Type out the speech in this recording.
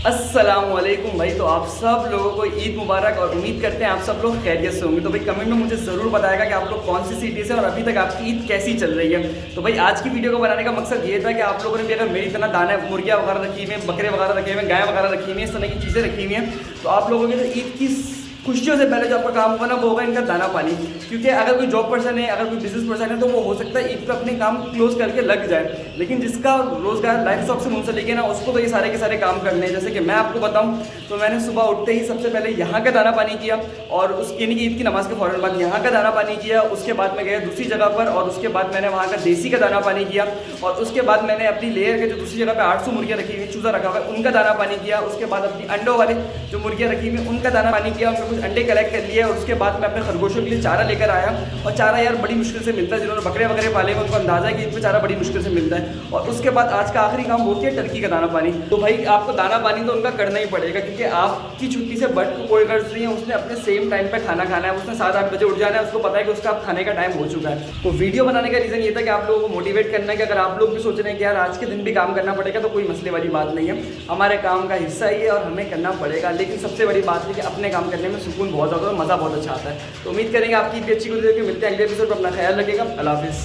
अस्सलामुअलैकुम भाई। तो आप सब लोगों को ईद मुबारक और उम्मीद करते हैं आप सब लोग खैरियत से होंगे। तो भाई कमेंट में मुझे ज़रूर बताएगा कि आप लोग कौन सी सिटी से और अभी तक आपकी ईद कैसी चल रही है। तो भाई आज की वीडियो को बनाने का मकसद ये था कि आप लोगों ने भी अगर मेरी तरह दाना मुर्गियाँ वगैरह रखी हुई हैं, बकरे वगैरह रखे हुए हैं, गाय वगैरह रखी हुई हैं, इस तरह की चीज़ें रखी हुई हैं, तो आप लोगों के ईद की खुशियों से पहले जो आपका काम होगा ना वो होगा इनका दाना पानी। क्योंकि अगर कोई जॉब पर्सन है, अगर कोई बिजनेस पर्सन है, तो वो हो सकता है ईद पे अपने काम क्लोज करके लग जाए, लेकिन जिसका रोजगार लाइफ स्टॉक से मुंसलिक है ना, उसको तो ये सारे के सारे काम करने हैं। जैसे कि मैं आपको बताऊं तो मैंने सुबह उठते ही सबसे पहले यहाँ का दाना पानी किया, और उस यानी कि ईद की नमाज के फ़ौरन बाद यहाँ का दाना पानी किया। उसके बाद मैं गया दूसरी जगह पर, और उसके बाद मैंने वहाँ का देसी का दाना पानी किया, और उसके बाद मैंने अपनी लेयर के जो दूसरी जगह पे 800 मुर्गियाँ रखी हुई, चूज़ा रखा हुआ है, उनका दाना पानी किया। उसके बाद अपनी अंडों वाले जो मुर्गियाँ रखी हुई उनका दाना पानी किया, उनके कुछ अंडे कलेक्ट कर लिए। और उसके बाद मैं अपने खरगोशों के लिए चारा लेकर आया, और चारा यार बड़ी मुश्किल से मिलता है। जिन्होंने बकरे वगैरह पाले हैं उनको अंदाजा है कि ईद पे चारा बड़ी मुश्किल से मिलता है। और उसके बाद आज का आखिरी काम होती है टर्की का दाना पानी। तो भाई आपको दाना पानी तो उनका करना ही पड़ेगा, क्योंकि आपकी छुट्टी से बर्ड को कोई गर्ज नहीं है। उसने अपने सेम टाइम पे खाना खाना है, उसने 7-8 बजे उठ जाना है, उसको पता है कि उसका अब खाने का टाइम हो चुका है। तो वीडियो बनाने का रीज़न ये था कि आप लोगों को मोटिवेट करना है कि अगर आप लोग भी सोच रहे हैं कि यार आज के दिन भी काम करना पड़ेगा, तो कोई मसले वाली बात नहीं है, हमारे काम का हिस्सा ही है और हमें करना पड़ेगा। लेकिन सबसे बड़ी बात है कि अपने काम करने में सुकून बहुत ज़्यादा और मज़ा बहुत अच्छा आता है। तो उम्मीद करेंगे आपकी भी अच्छी गुजरेगी। मिलते हैं अगले एपिसोड पर, अपना ख्याल रखिएगा। अल्लाह हाफिज़।